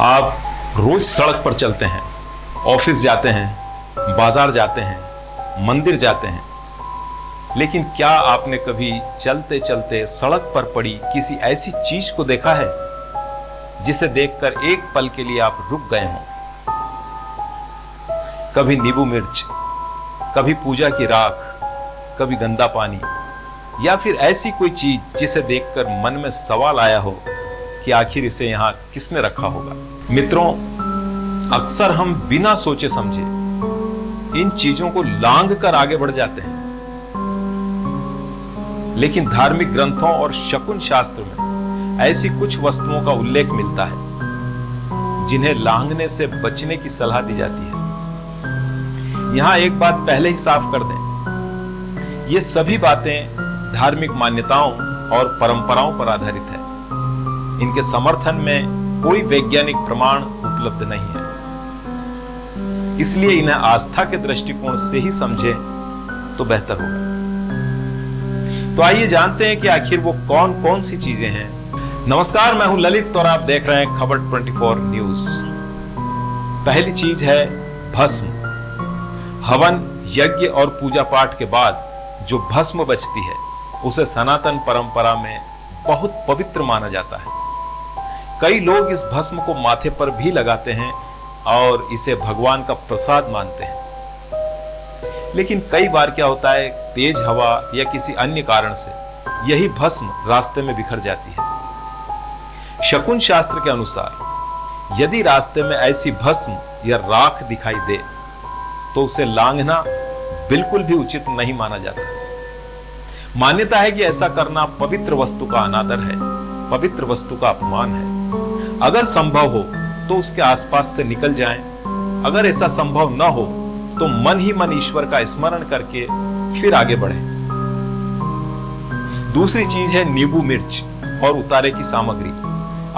आप रोज सड़क पर चलते हैं, ऑफिस जाते हैं, बाजार जाते हैं, मंदिर जाते हैं, लेकिन क्या आपने कभी चलते चलते सड़क पर पड़ी किसी ऐसी चीज को देखा है जिसे देखकर एक पल के लिए आप रुक गए हों? कभी नींबू मिर्च, कभी पूजा की राख, कभी गंदा पानी, या फिर ऐसी कोई चीज जिसे देखकर मन में सवाल आया हो कि आखिर इसे यहां किसने रखा होगा? मित्रों, अक्सर हम बिना सोचे समझे इन चीजों को लांघ कर आगे बढ़ जाते हैं, लेकिन धार्मिक ग्रंथों और शकुन शास्त्र में ऐसी कुछ वस्तुओं का उल्लेख मिलता है जिन्हें लांघने से बचने की सलाह दी जाती है। यहां एक बात पहले ही साफ कर दें, ये सभी बातें धार्मिक मान्यताओं और परंपराओं पर आधारित है। इनके समर्थन में कोई वैज्ञानिक प्रमाण उपलब्ध नहीं है, इसलिए इन्हें आस्था के दृष्टिकोण से ही समझें तो बेहतर होगा। तो आइए जानते हैं कि आखिर वो कौन कौन सी चीजें हैं। नमस्कार, मैं हूं ललित और आप देख रहे हैं खबर 24 न्यूज। पहली चीज है भस्म। हवन, यज्ञ और पूजा पाठ के बाद जो भस्म बचती है उसे सनातन परंपरा में बहुत पवित्र माना जाता है। कई लोग इस भस्म को माथे पर भी लगाते हैं और इसे भगवान का प्रसाद मानते हैं। लेकिन कई बार क्या होता है, तेज हवा या किसी अन्य कारण से यही भस्म रास्ते में बिखर जाती है। शकुन शास्त्र के अनुसार यदि रास्ते में ऐसी भस्म या राख दिखाई दे तो उसे लांघना बिल्कुल भी उचित नहीं माना जाता। मान्यता है कि ऐसा करना पवित्र वस्तु का अनादर है, पवित्र वस्तु का अपमान है। अगर संभव हो तो उसके आसपास से निकल जाएं। अगर ऐसा संभव न हो तो मन ही मन ईश्वर का स्मरण करके फिर आगे बढ़ें। दूसरी चीज है नींबू मिर्च और उतारे की सामग्री।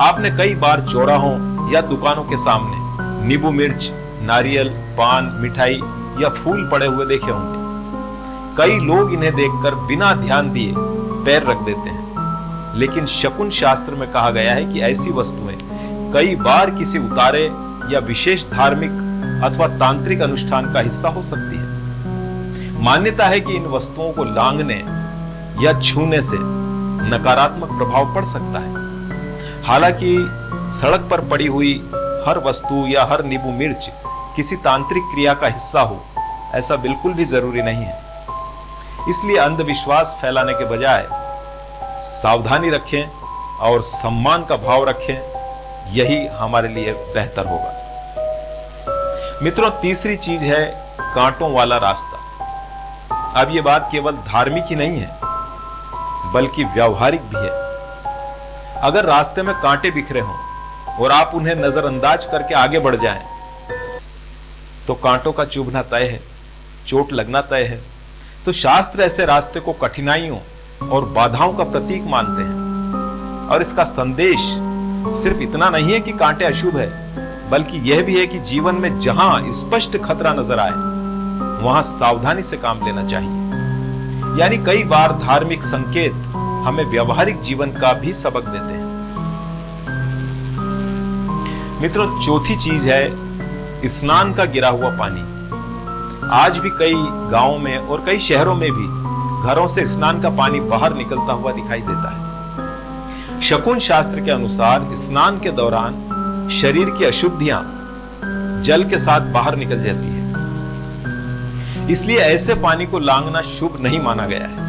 आपने कई बार चौराहों या दुकानों के सामने नींबू मिर्च, नारियल, पान, मिठाई या फूल पड़े हुए देखे होंगे। कई लोग इन्हें देखकर बिना ध्यान दिए पैर रख देते हैं, लेकिन शकुन शास्त्र में कहा गया है कि ऐसी वस्तुएं कई बार किसी उतारे या विशेष धार्मिक अथवा तांत्रिक अनुष्ठान का हिस्सा हो सकती है। मान्यता है कि इन वस्तुओं को लांघने या छूने से नकारात्मक प्रभाव पड़ सकता है। हालांकि सड़क पर पड़ी हुई हर वस्तु या हर नींबू मिर्च किसी तांत्रिक क्रिया का हिस्सा हो, ऐसा बिल्कुल भी जरूरी नहीं है। इसलिए अंधविश्वास फैलाने के बजाय सावधानी रखें और सम्मान का भाव रखें, यही हमारे लिए बेहतर होगा। मित्रों, तीसरी चीज है कांटों वाला रास्ता। अब यह बात केवल धार्मिक ही नहीं है बल्कि व्यावहारिक भी है। अगर रास्ते में कांटे बिखरे हों और आप उन्हें नजरअंदाज करके आगे बढ़ जाएं, तो कांटों का चुभना तय है, चोट लगना तय है। तो शास्त्र ऐसे रास्ते को कठिनाइयों और बाधाओं का प्रतीक मानते हैं। और इसका संदेश सिर्फ इतना नहीं है कि कांटे अशुभ है, बल्कि यह भी है कि जीवन में जहां स्पष्ट खतरा नजर आए वहां सावधानी से काम लेना चाहिए। यानी कई बार धार्मिक संकेत हमें व्यवहारिक जीवन का भी सबक देते हैं। मित्रों, चौथी चीज है स्नान का गिरा हुआ पानी। आज भी कई गांवों में और कई शहरों में भी घरों से स्नान का पानी बाहर निकलता हुआ दिखाई देता है। शकुन शास्त्र के अनुसार स्नान के दौरान शरीर की अशुद्धियां जल के साथ बाहर निकल जाती है, इसलिए ऐसे पानी को लांघना शुभ नहीं माना गया है।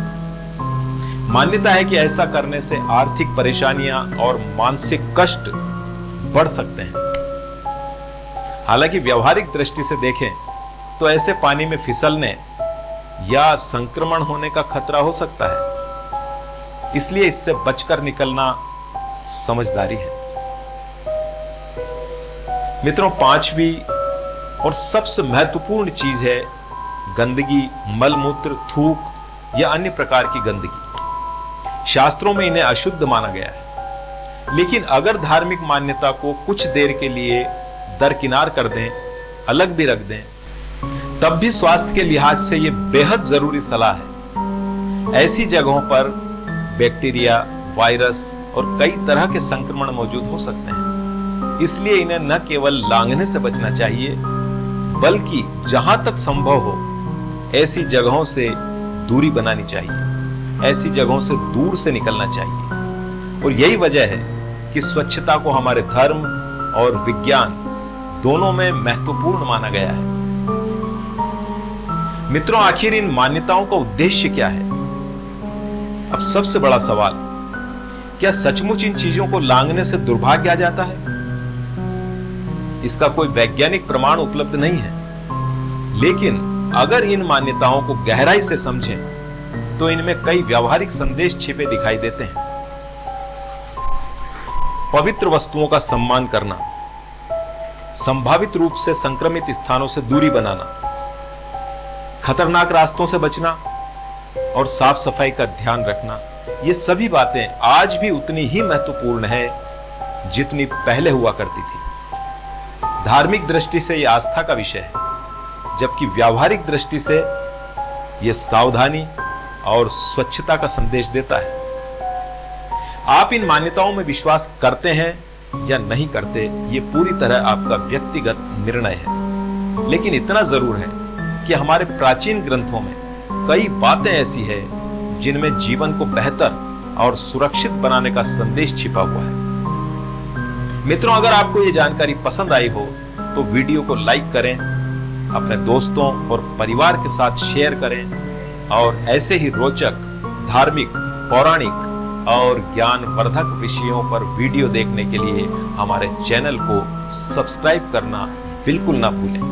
मान्यता है कि ऐसा करने से आर्थिक परेशानियां और मानसिक कष्ट बढ़ सकते हैं। हालांकि व्यवहारिक दृष्टि से देखें तो ऐसे पानी में फिसलने या संक्रमण होने का खतरा हो सकता है, इसलिए इससे बचकर निकलना समझदारी है। मित्रों, पांचवी और सबसे महत्वपूर्ण चीज है गंदगी, मलमूत्र, थूक या अन्य प्रकार की गंदगी। शास्त्रों में इन्हें अशुद्ध माना गया है, लेकिन अगर धार्मिक मान्यता को कुछ देर के लिए दरकिनार कर दें, अलग भी रख दें, तब भी स्वास्थ्य के लिहाज से यह बेहद जरूरी सलाह है। ऐसी जगहों पर बैक्टीरिया, वायरस और कई तरह के संक्रमण मौजूद हो सकते हैं। इसलिए इन्हें न केवल लांघने से बचना चाहिए, बल्कि जहां तक संभव हो ऐसी जगहों से दूरी बनानी चाहिए, ऐसी जगहों से दूर से निकलना चाहिए। और यही वजह है कि स्वच्छता को हमारे धर्म और विज्ञान दोनों में महत्वपूर्ण माना गया है। मित्रों, आखिर इन मान्यताओं का उद्देश्य क्या है? अब सबसे बड़ा सवाल, क्या सचमुच इन चीजों को लांघने से दुर्भाग्य आ जाता है? इसका कोई वैज्ञानिक प्रमाण उपलब्ध नहीं है, लेकिन अगर इन मान्यताओं को गहराई से समझें तो इनमें कई व्यावहारिक संदेश छिपे दिखाई देते हैं। पवित्र वस्तुओं का सम्मान करना, संभावित रूप से संक्रमित स्थानों से दूरी बनाना, खतरनाक रास्तों से बचना और साफ सफाई का ध्यान रखना, ये सभी बातें आज भी उतनी ही महत्वपूर्ण है जितनी पहले हुआ करती थी। धार्मिक दृष्टि से यह आस्था का विषय है, जबकि व्यावहारिक दृष्टि से यह सावधानी और स्वच्छता का संदेश देता है। आप इन मान्यताओं में विश्वास करते हैं या नहीं करते, ये पूरी तरह आपका व्यक्तिगत निर्णय है। लेकिन इतना जरूर है कि हमारे प्राचीन ग्रंथों में कई बातें ऐसी है जिनमें जीवन को बेहतर और सुरक्षित बनाने का संदेश छिपा हुआ है। मित्रों, अगर आपको ये जानकारी पसंद आई हो तो वीडियो को लाइक करें, अपने दोस्तों और परिवार के साथ शेयर करें और ऐसे ही रोचक, धार्मिक, पौराणिक और ज्ञानवर्धक विषयों पर वीडियो देखने के लिए हमारे चैनल को सब्सक्राइब करना बिल्कुल ना भूलें।